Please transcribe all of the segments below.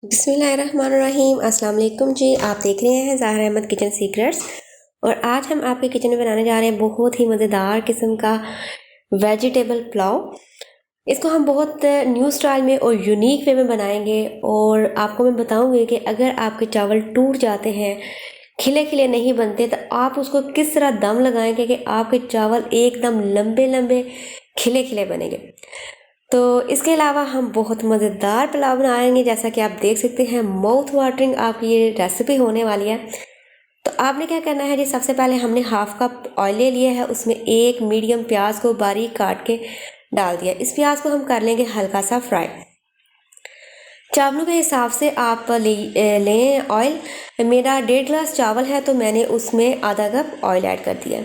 बिस्मिल्लाहिर्रहमानिर्रहीम। अस्सलाम वालेकुम जी। आप देख रहे हैं ज़ाहिरा अहमद किचन सीक्रेट्स और आज हम आपके किचन में बनाने जा रहे हैं बहुत ही मज़ेदार किस्म का वेजिटेबल पुलाव। इसको हम बहुत न्यू स्टाइल में और यूनिक वे में बनाएंगे और आपको मैं बताऊंगी कि अगर आपके चावल टूट जाते हैं, खिले खिले नहीं बनते, तो आप उसको किस तरह दम लगाएंगे कि आपके चावल एकदम लंबे लंबे खिले खिले बनेंगे। तो इसके अलावा हम बहुत मज़ेदार पुलाव बनाएंगे, जैसा कि आप देख सकते हैं माउथ वाटरिंग आपकी ये रेसिपी होने वाली है। तो आपने क्या करना है जी, सबसे पहले हमने हाफ कप ऑयल ले लिया है, उसमें एक मीडियम प्याज को बारीक काट के डाल दिया। इस प्याज को हम कर लेंगे हल्का सा फ्राई। चावलों के हिसाब से आप लें ऑयल। मेरा 1.5 गिलास चावल है तो मैंने उसमें आधा कप ऑयल ऐड कर दिया।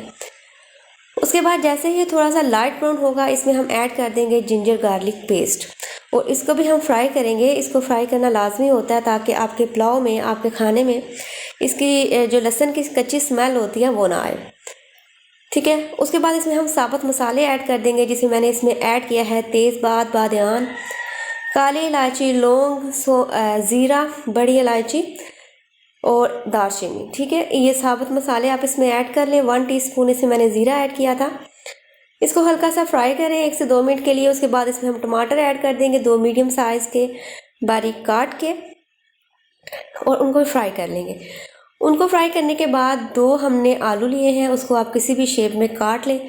उसके बाद जैसे ही थोड़ा सा लाइट ब्राउन होगा, इसमें हम ऐड कर देंगे जिंजर गार्लिक पेस्ट और इसको भी हम फ्राई करेंगे। इसको फ्राई करना लाजमी होता है ताकि आपके पुलाव में, आपके खाने में इसकी जो लहसुन की कच्ची स्मेल होती है वो ना आए। ठीक है। उसके बाद इसमें हम साबुत मसाले ऐड कर देंगे, जिसमें मैंने इसमें ऐड किया है तेज़पात, बादियान, काली इलायची, लौंग, ज़ीरा, बड़ी इलायची और दालचीनी। ठीक है, ये साबुत मसाले आप इसमें ऐड कर लें। 1 टीस्पून इसमें मैंने ज़ीरा ऐड किया था। इसको हल्का सा फ्राई करें 1 से 2 मिनट के लिए। उसके बाद इसमें हम टमाटर ऐड कर देंगे, 2 मीडियम साइज़ के बारीक काट के, और उनको फ्राई कर लेंगे। उनको फ्राई करने के बाद 2 हमने आलू लिए हैं, उसको आप किसी भी शेप में काट लें,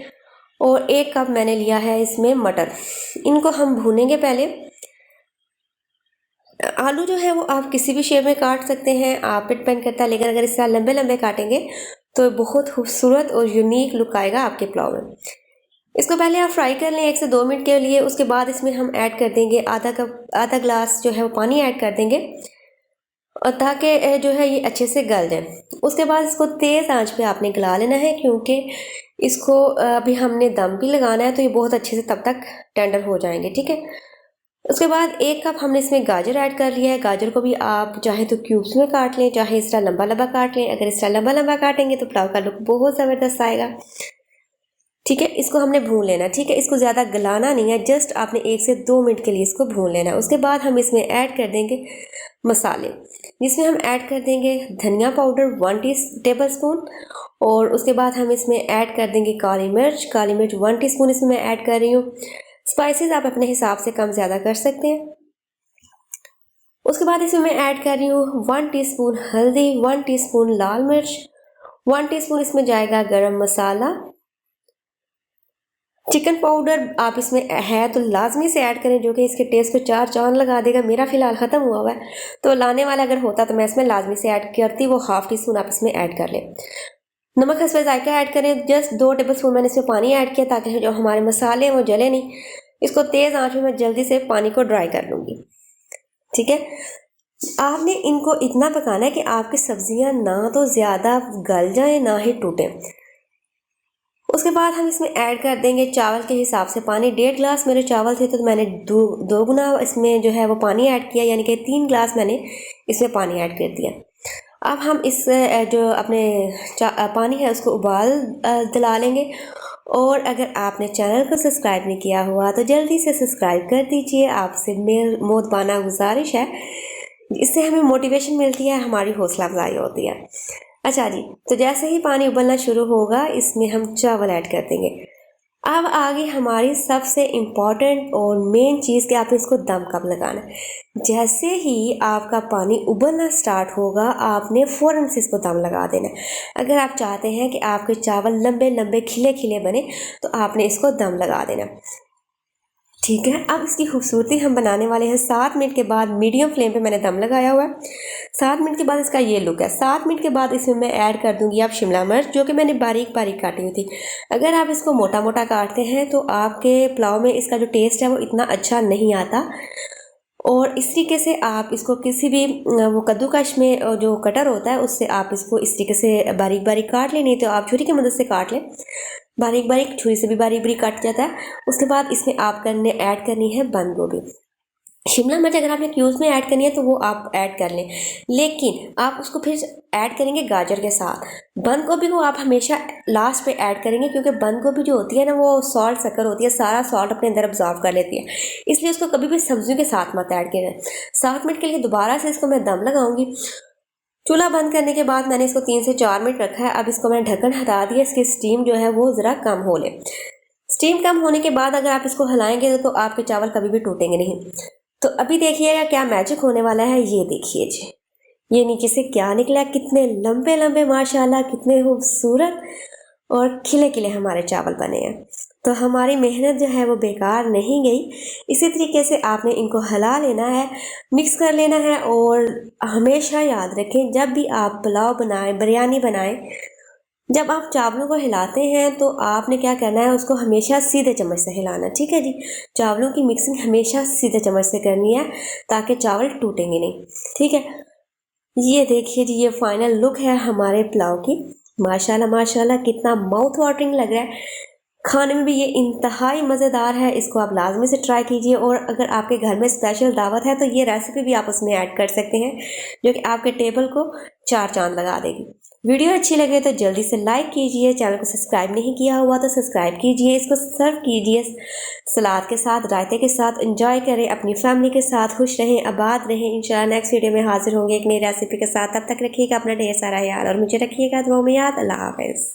और 1 कप मैंने लिया है इसमें मटर। इनको हम भूनेंगे पहले। आलू जो है वो आप किसी भी शेप में काट सकते हैं, आप पे डिपेंड करता है, लेकिन अगर इस तरह लंबे लंबे काटेंगे तो बहुत खूबसूरत और यूनिक लुक आएगा आपके पुलाव में। इसको पहले आप फ्राई कर लें 1 से 2 मिनट के लिए। उसके बाद इसमें हम ऐड कर देंगे आधा ग्लास जो है वो पानी ऐड कर देंगे, और ताकि जो है ये अच्छे से गल जाए। उसके बाद इसको तेज़ आंच पे आपने गला लेना है, क्योंकि इसको अभी हमने दम भी लगाना है, तो ये बहुत अच्छे से तब तक टेंडर हो जाएंगे। ठीक है। उसके बाद 1 कप हमने इसमें गाजर ऐड कर लिया है। गाजर को भी आप चाहे तो क्यूब्स में काट लें, चाहे इस तरह लंबा लंबा काट लें। अगर इस तरह लंबा लंबा काटेंगे तो पुलाव का लुक बहुत ज़बरदस्त आएगा। ठीक है, इसको हमने भून लेना। ठीक है, इसको ज़्यादा गलाना नहीं है, जस्ट आपने 1 से 2 मिनट के लिए इसको भून लेना है। उसके बाद हम इसमें ऐड कर देंगे मसाले, जिसमें हम ऐड कर देंगे धनिया पाउडर 1 टेबल स्पून, और उसके बाद हम इसमें ऐड कर देंगे काली मिर्च 1 टीस्पून इसमें मैं ऐड कर रही हूँ। स्पाइसेस आप अपने हिसाब से कम ज़्यादा कर सकते हैं। उसके बाद इसमें मैं ऐड कर रही हूँ 1 टीस्पून हल्दी, 1 टीस्पून लाल मिर्च, 1 टीस्पून इसमें जाएगा गरम मसाला। चिकन पाउडर आप इसमें है तो लाजमी से ऐड करें, जो कि इसके टेस्ट को 4 चांद लगा देगा। मेरा फ़िलहाल ख़त्म हुआ हुआ है, तो लाने वाला अगर होता तो मैं इसमें लाजमी से ऐड करती, वो ½ टीस्पून आप इसमें ऐड कर लें। नमक हस्बे जायका ऐड करें, जस्ट 2 टेबल स्पून मैंने इसमें पानी ऐड किया, ताकि जो हमारे मसाले हैं वो जले नहीं। इसको तेज़ आंच में मैं जल्दी से पानी को ड्राई कर लूँगी। ठीक है। आपने इनको इतना पकाना है कि आपकी सब्जियां ना तो ज़्यादा गल जाएं, ना ही टूटें। उसके बाद हम इसमें ऐड कर देंगे चावल के हिसाब से पानी। 1.5 गिलास मेरे चावल थे, तो मैंने दो गुना इसमें जो है वो पानी ऐड किया, यानी कि 3 गिलास मैंने इसमें पानी ऐड कर दिया। अब हम इस जो अपने पानी है उसको उबाल दिला लेंगे। और अगर आपने चैनल को सब्सक्राइब नहीं किया हुआ तो जल्दी से सब्सक्राइब कर दीजिए। आपसे मेरी मोहब्बाना गुजारिश है, इससे हमें मोटिवेशन मिलती है, हमारी हौसला अफजाई होती है। अच्छा जी, तो जैसे ही पानी उबलना शुरू होगा, इसमें हम चावल ऐड कर देंगे। अब आगे हमारी सबसे इम्पॉर्टेंट और मेन चीज़ कि आपने इसको दम कब लगाना है। जैसे ही आपका पानी उबलना स्टार्ट होगा, आपने फ़ौरन से इसको दम लगा देना है। अगर आप चाहते हैं कि आपके चावल लंबे लंबे खिले खिले बने, तो आपने इसको दम लगा देना। ठीक है। अब इसकी खूबसूरती हम बनाने वाले हैं 7 मिनट के बाद। मीडियम फ्लेम पे मैंने दम लगाया हुआ है। 7 मिनट के बाद इसका ये लुक है। 7 मिनट के बाद इसमें मैं ऐड कर दूंगी आप शिमला मिर्च, जो कि मैंने बारीक बारीक काटी हुई थी। अगर आप इसको मोटा मोटा काटते हैं तो आपके पुलाव में इसका जो टेस्ट है वो इतना अच्छा नहीं आता। और इस तरीके से आप इसको किसी भी वो कद्दूकश में जो कटर होता है उससे आप इसको इस तरीके से बारीक बारीक काट लें, नहीं तो आप छुरी की मदद से काट लें। बारीक बारीक छुरी से भी बारीक बारीक काट जाता है। उसके बाद इसमें आप ऐड करनी है बंद गोभी। शिमला मिर्च अगर आपने क्यूब्स में ऐड करनी है तो वो आप ऐड कर लें, लेकिन आप उसको फिर ऐड करेंगे गाजर के साथ। बंद गोभी को आप हमेशा लास्ट पे ऐड करेंगे, क्योंकि बंद गोभी जो होती है ना वो सॉल्ट शक्कर होती है, सारा सॉल्ट अपने अंदर ऑब्जॉर्व कर लेती है, इसलिए उसको कभी भी सब्जियों के साथ मत ऐड करें। 7 मिनट के लिए दोबारा से इसको मैं दम लगाऊंगी। चूल्हा बंद करने के बाद मैंने इसको 3 से 4 मिनट रखा है। अब इसको मैंने ढक्कन हटा दिया, इसकी स्टीम जो है वो ज़रा कम हो ले। स्टीम कम होने के बाद अगर आप इसको हिलाएंगे तो आपके चावल कभी भी टूटेंगे नहीं। तो अभी देखिएगा क्या मैजिक होने वाला है, ये देखिए जी, ये नीचे से क्या निकला, कितने लंबे लंबे माशाल्लाह, कितने खूबसूरत और खिले खिले हमारे चावल बने हैं। तो हमारी मेहनत जो है वो बेकार नहीं गई। इसी तरीके से आपने इनको हिला लेना है, मिक्स कर लेना है। और हमेशा याद रखें, जब भी आप पुलाव बनाएं, बिरयानी बनाएं, जब आप चावलों को हिलाते हैं तो आपने क्या करना है, उसको हमेशा सीधे चम्मच से हिलाना, ठीक है जी। चावलों की मिक्सिंग हमेशा सीधे चम्मच से करनी है ताकि चावल टूटेंगे नहीं, ठीक है। ये देखिए जी, ये फाइनल लुक है हमारे पुलाव की। माशाल्लाह माशाल्लाह, कितना माउथ वाटरिंग लग रहा है। खाने में भी ये इंतहाई मज़ेदार है, इसको आप लाजमी से ट्राई कीजिए। और अगर आपके घर में स्पेशल दावत है तो ये रेसिपी भी आप उसमें ऐड कर सकते हैं, जो कि आपके टेबल को 4 चांद लगा देगी। वीडियो अच्छी लगे तो जल्दी से लाइक कीजिए, चैनल को सब्सक्राइब नहीं किया हुआ तो सब्सक्राइब कीजिए, इसको सर्व कीजिए सलाद के साथ, रायते के साथ। एंजॉय करें, अपनी फैमिली के साथ, खुश रहें, आबाद रहें। इंशाल्लाह नेक्स्ट वीडियो में हाजिर होंगे एक नई रेसिपी के साथ। तब तक रखिएगा अपना ढेर सारा याद और मुझे रखिएगा दुआओं में याद। अल्लाह हाफ़िज़।